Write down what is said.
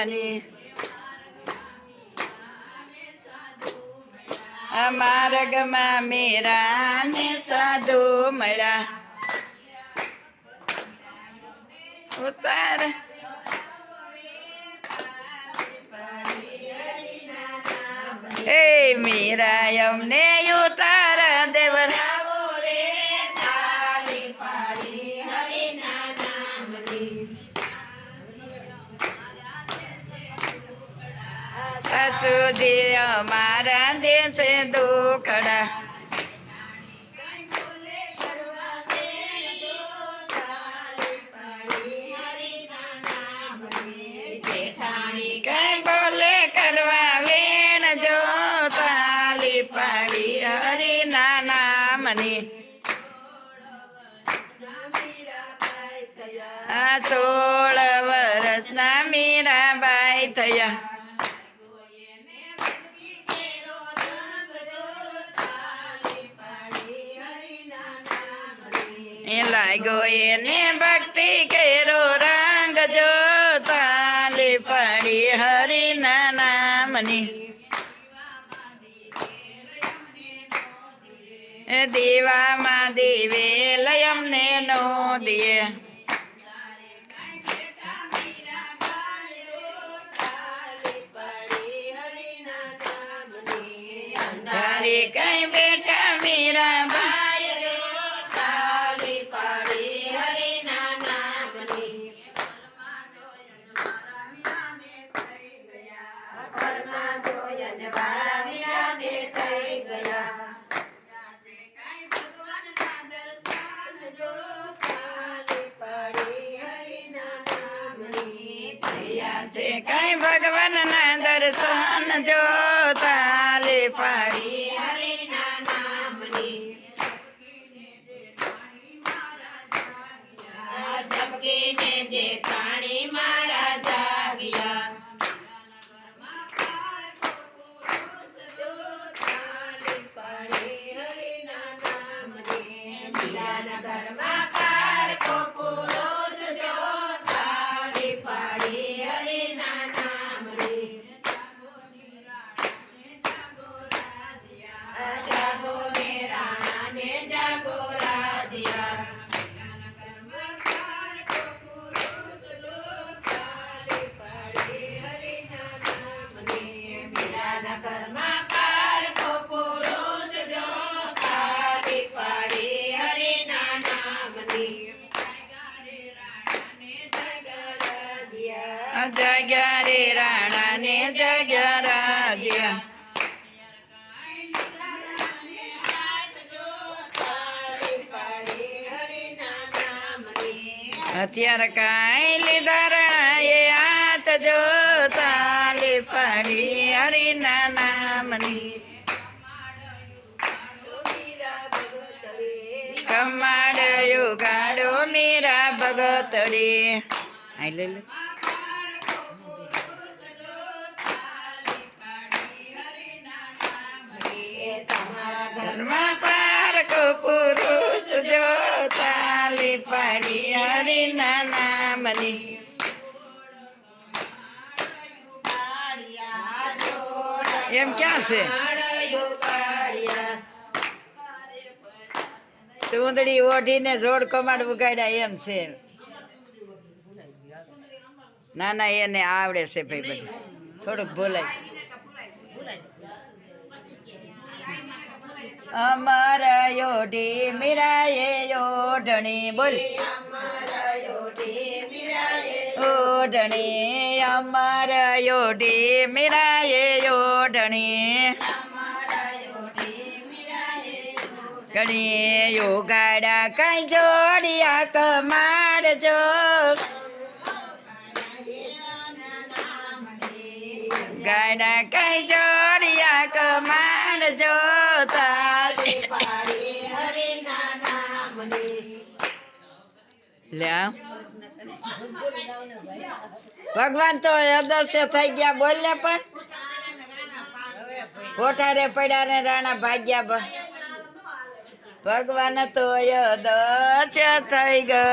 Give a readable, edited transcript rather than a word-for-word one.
નામની માર્ગમાં મીરાને સાધુ મળ્યા ઉતાર એ મીરા અમને ઉતાર દેવર સાસુજી અમારા દેશે દુખડા કઈ બોલે કડવા વેણ જો તાલી પાડી હરિના નામની 16 વર્ષના મીરાબાઈ થયા લાગ્યો એને ભક્તિ કેરો રંગ જો તાલી પડી હરિના નામની દીવામાં દીવે લયમને નો દિયે તારી કઈ બેટા મીરા કઈ ભગવાન ના દર્શન જો તાલી પાડી હરિના નામની જપકીને જે પાણી મારા જાગ્યા જગ્યા રે રાણા ને જગ્યા રાજ્યા અત્યારે કાંઈ લીધા રાણાએ હાથ જો તાલી પાડી હરિના નામની કમાડ્યો ગાડો મીરા ભગતડી આઈ લે ઘરમાં પારકો પુરુષ જો તાલી પાડી હરિના નામની એમ ક્યાં છે ચૂંદડી ઓઢીને જોડ કમાડ ઉગાડ્યા એમ છે ના ના એને આવડે છે ભાઈ બધું થોડુંક બોલાય અમારા યોઢી મીરાએ ઓઢણી બોલ ઓઢણી અમારા યોઢી મીરાએ ઓઢણી ઘણી યોગાડા કઈ જોડિયા કમાડજો ગાડા કઈ જોડિયા કમાડજો ભગવાન તો અદર્શ્ય થઈ ગયા બોલ ને પણ કોઠારે પડ્યા ને રાણા ભાગ્યા ભગવાન તો અદર્શ્ય થઈ ગયા.